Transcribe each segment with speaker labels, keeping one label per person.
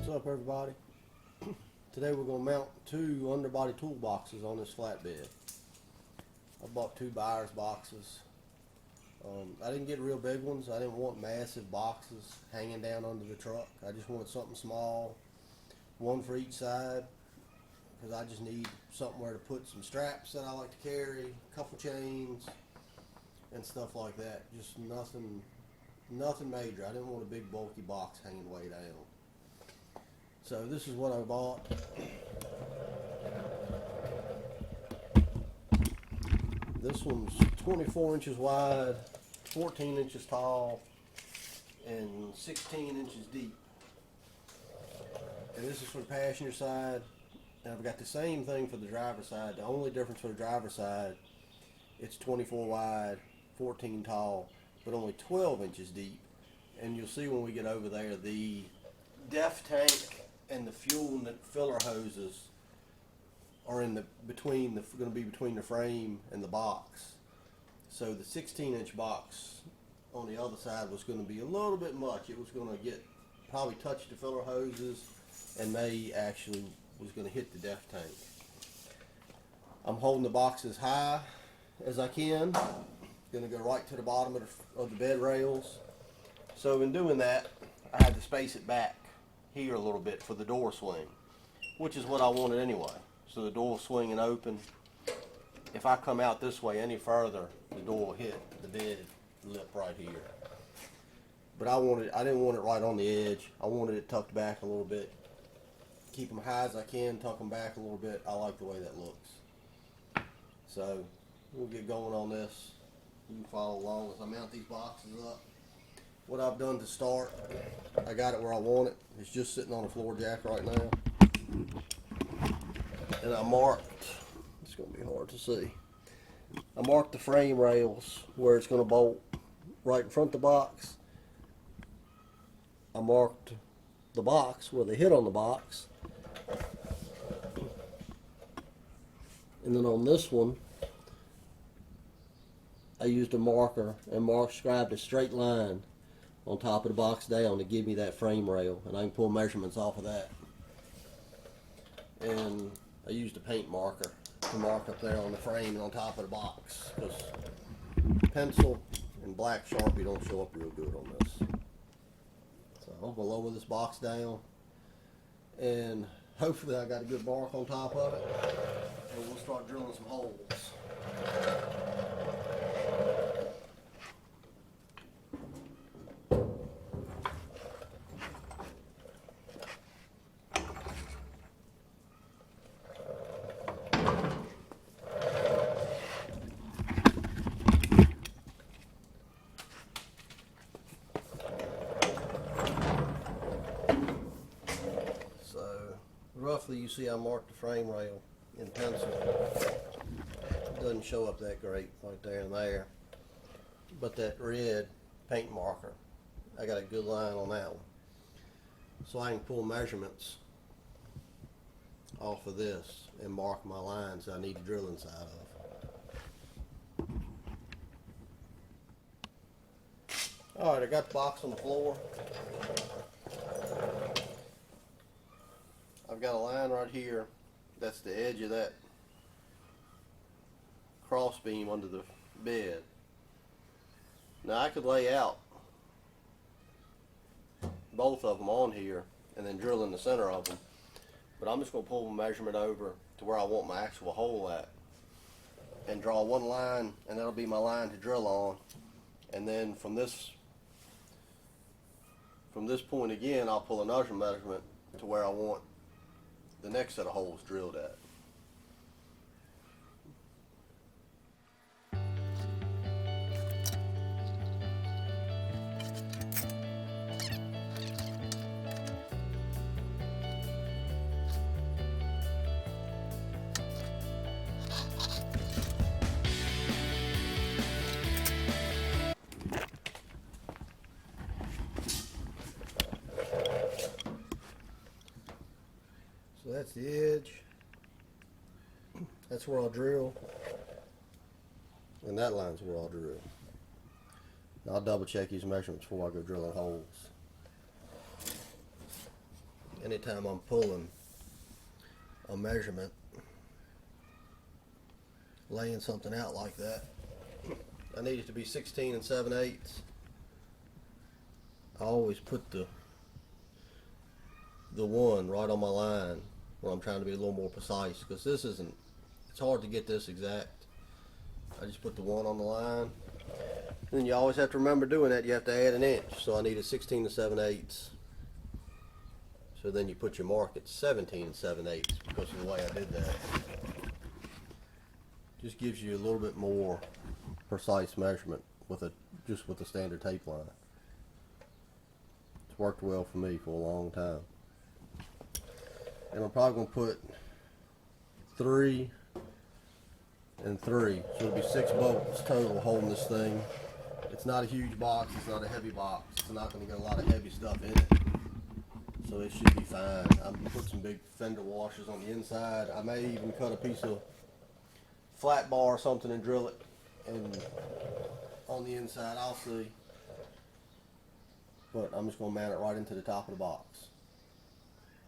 Speaker 1: What's up, everybody? Today we're going to mount two underbody toolboxes on this flatbed. I bought two buyer's boxes. I didn't get real big ones. I didn't want massive boxes hanging down under the truck. I just wanted something small, one for each side, because I just need somewhere to put some straps that I like to carry, a couple chains, and stuff like that. Just nothing major. I didn't want a big bulky box hanging way down. So this is what I bought. This one's 24 inches wide, 14 inches tall, and 16 inches deep. And this is for the passenger side. And I've got the same thing for the driver's side. The only difference for the driver's side, it's 24 wide, 14 tall, but only 12 inches deep. And you'll see when we get over there, the def tank and the fuel filler hoses are going to be between the frame and the box. So the 16-inch box on the other side was going to be a little bit much. It was going to probably touch the filler hoses, and may actually was going to hit the def tank. I'm holding the box as high as I can. Going to go right to the bottom of the bed rails. So in doing that, I had to space it back here a little bit for the door swing, which is what I wanted anyway. So the door swinging open. If I come out this way any further, the door will hit the bed lip right here. But I didn't want it right on the edge. I wanted it tucked back a little bit. Keep them high as I can, tuck them back a little bit. I like the way that looks. So we'll get going on this. You can follow along as I mount these boxes up. What I've done to start, I got it where I want it. It's just sitting on a floor jack right now. And I marked, it's going to be hard to see. I marked the frame rails where it's going to bolt right in front of the box. I marked the box where they hit on the box. And then on this one, I used a marker and scribed a straight line on top of the box down to give me that frame rail, and I can pull measurements off of that. And I used a paint marker to mark up there on the frame and on top of the box, because pencil and black Sharpie don't show up real good on this. So I'm gonna lower this box down, and hopefully I got a good mark on top of it, and we'll start drilling some holes. Roughly, you see I marked the frame rail in pencil. It doesn't show up that great right there and there. But that red paint marker, I got a good line on that one. So I can pull measurements off of this and mark my lines I need to drill inside of. Alright, I got the box on the floor. I've got a line right here. That's the edge of that cross beam under the bed. Now I could lay out both of them on here and then drill in the center of them, but I'm just going to pull the measurement over to where I want my actual hole at and draw one line, and that'll be my line to drill on. And then from this point again, I'll pull another measurement to where I want the next set of holes drilled at. So that's the edge. That's where I'll drill. And that line's where I'll drill. I'll double check these measurements before I go drilling holes. anytime I'm pulling a measurement, laying something out like that, I need it to be 16 7/8. I always put the one right on my line where I'm trying to be a little more precise, because this isn't, it's hard to get this exact. I just put the one on the line. Then you always have to remember doing that, you have to add an inch. So I needed 16 7/8. So then you put your mark at 17 7/8 because of the way I did that. Just gives you a little bit more precise measurement with a standard tape line. It's worked well for me for a long time. And I'm probably going to put 3 and 3, so it'll be 6 bolts total holding this thing. It's not a huge box, it's not a heavy box, it's not going to get a lot of heavy stuff in it, so it should be fine. I'm going to put some big fender washers on the inside. I may even cut a piece of flat bar or something and drill it and on the inside, I'll see. But I'm just going to mount it right into the top of the box.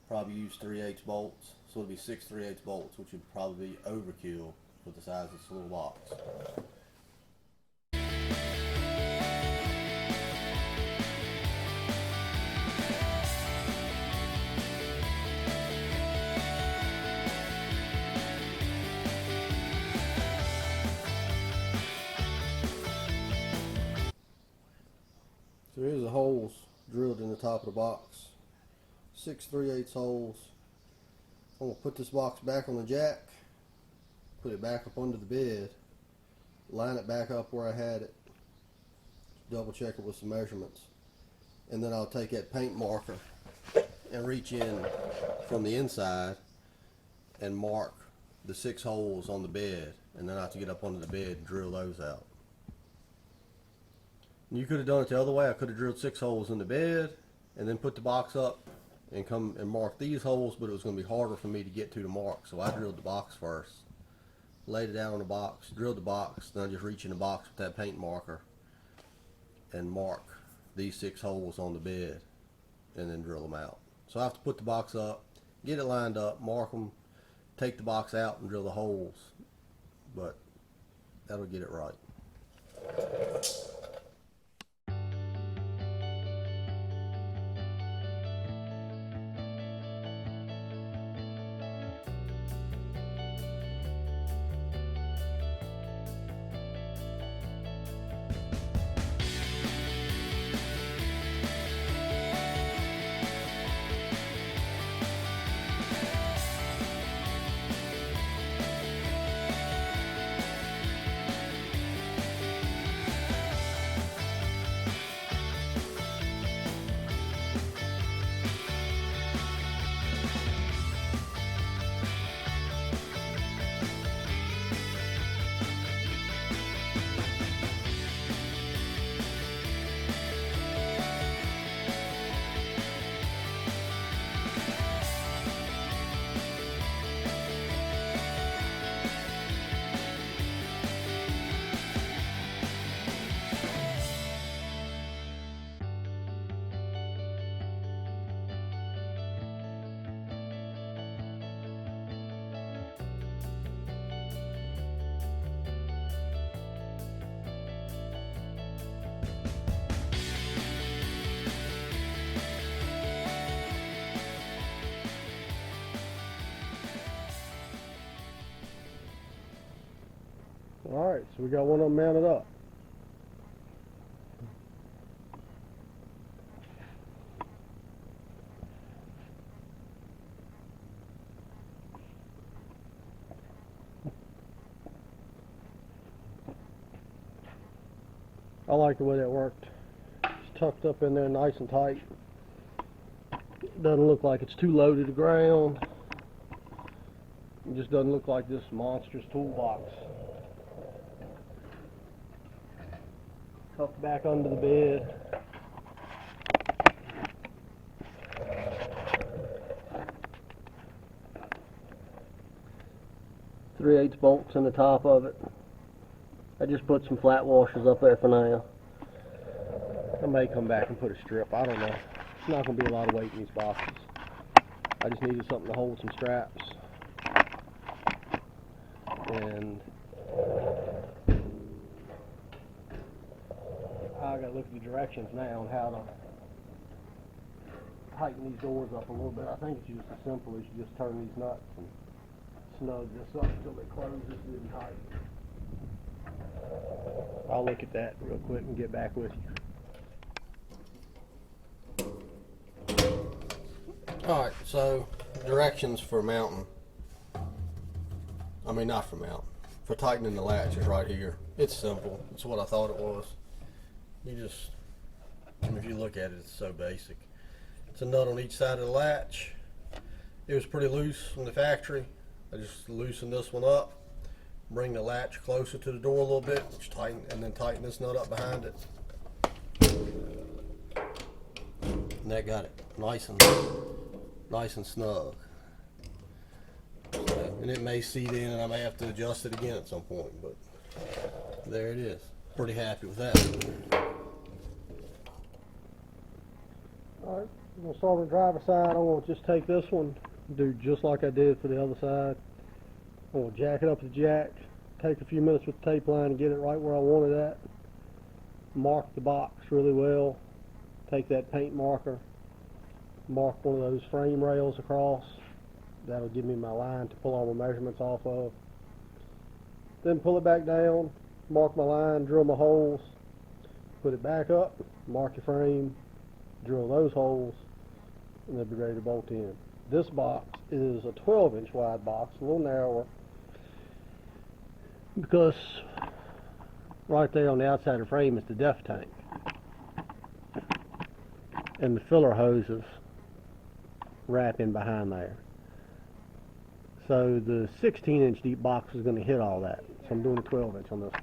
Speaker 1: Probably use 3/8 bolts, so it'll be 6 3/8 bolts, which would probably be overkill for the size of this little box. So here's the holes drilled in the top of the box. 6 3/8 holes. I'm going to put this box back on the jack, put it back up under the bed, line it back up where I had it, double check it with some measurements, and then I'll take that paint marker and reach in from the inside and mark the 6 holes on the bed, and then I have to get up under the bed and drill those out. You could have done it the other way. I could have drilled 6 holes in the bed and then put the box up and come and mark these holes, but it was going to be harder for me to get to the mark, so I drilled the box first, laid it down on the box, drilled the box, then I just reach in the box with that paint marker and mark these 6 holes on the bed and then drill them out. So I have to put the box up, get it lined up, mark them, take the box out and drill the holes, but that'll get it right. Alright, so we got one of them mounted up. I like the way that worked. It's tucked up in there nice and tight. Doesn't look like it's too low to the ground. It just doesn't look like this monstrous toolbox. Tucked back under the bed. .3/8 bolts in the top of it. I just put some flat washers up there for now. I may come back and put a strip. I don't know. It's not going to be a lot of weight in these boxes.
Speaker 2: I just needed something to hold some straps, and I gotta look at the directions now on how to tighten these doors up a little bit. I think it's just as simple as you just turn these nuts and snug this up until it closes good and tight. I'll look at that real quick and get back with you.
Speaker 1: Alright, so directions for mounting. I mean, not for mounting. For tightening the latch is right here. It's simple. It's what I thought it was. You just, I mean, if you look at it, it's so basic. It's a nut on each side of the latch. It was pretty loose from the factory. I just loosened this one up, bring the latch closer to the door a little bit, just tighten, and then tighten this nut up behind it. And that got it nice and snug. So, and it may seat in, and I may have to adjust it again at some point, but there it is. Pretty happy with that.
Speaker 2: Alright, I'm going to start on the driver's side. I'm going to just take this one, do just like I did for the other side. I'm going to jack it up with the jack, take a few minutes with the tape line and get it right where I want it at. Mark the box really well. Take that paint marker, mark one of those frame rails across. That'll give me my line to pull all my measurements off of. Then pull it back down, mark my line, drill my holes, put it back up, mark your frame, drill those holes, and they'll be ready to bolt in. This box is a 12-inch wide box, a little narrower, because right there on the outside of the frame is the def tank. And the filler hoses wrap in behind there. So the 16-inch deep box is going to hit all that. So I'm doing a 12-inch on this one.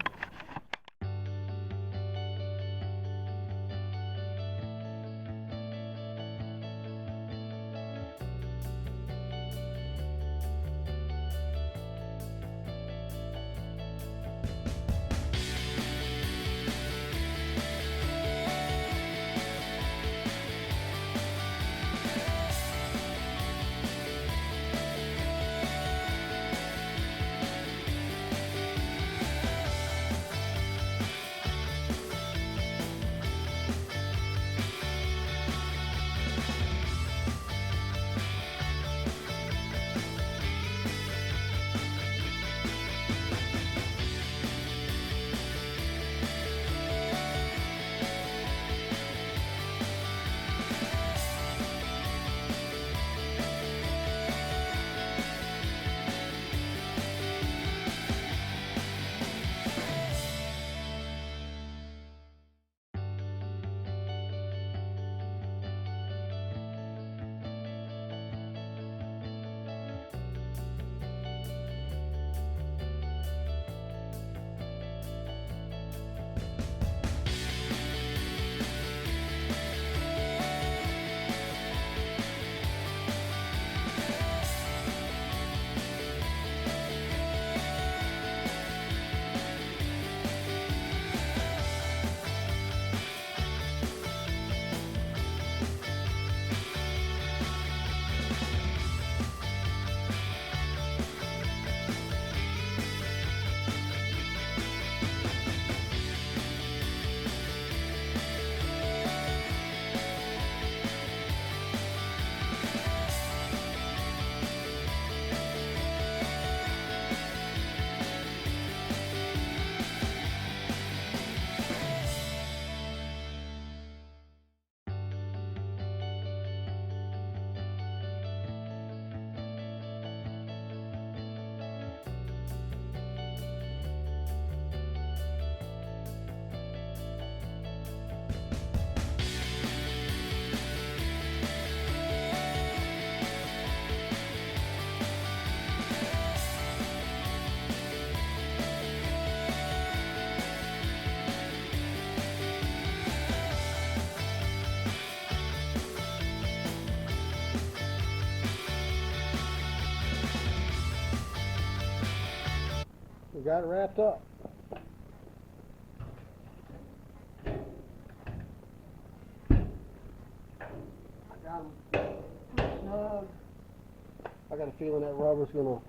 Speaker 2: We got it wrapped up. I got them pretty snug. got a feeling that rubber's going to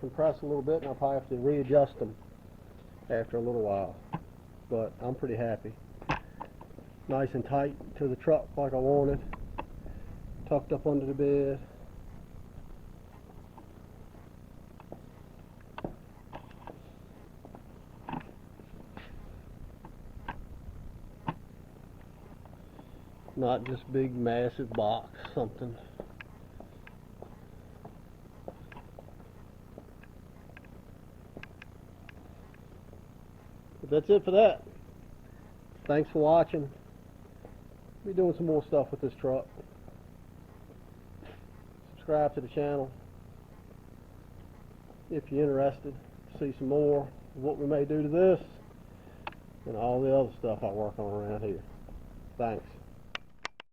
Speaker 2: compress a little bit, and I'll probably have to readjust them after a little while. But I'm pretty happy. Nice and tight to the truck like I wanted. Tucked up under the bed. Not just big massive box, something. But that's it for that. Thanks for watching. Be doing some more stuff with this truck. Subscribe to the channel if you're interested to see some more of what we may do to this and all the other stuff I work on around here. Thanks.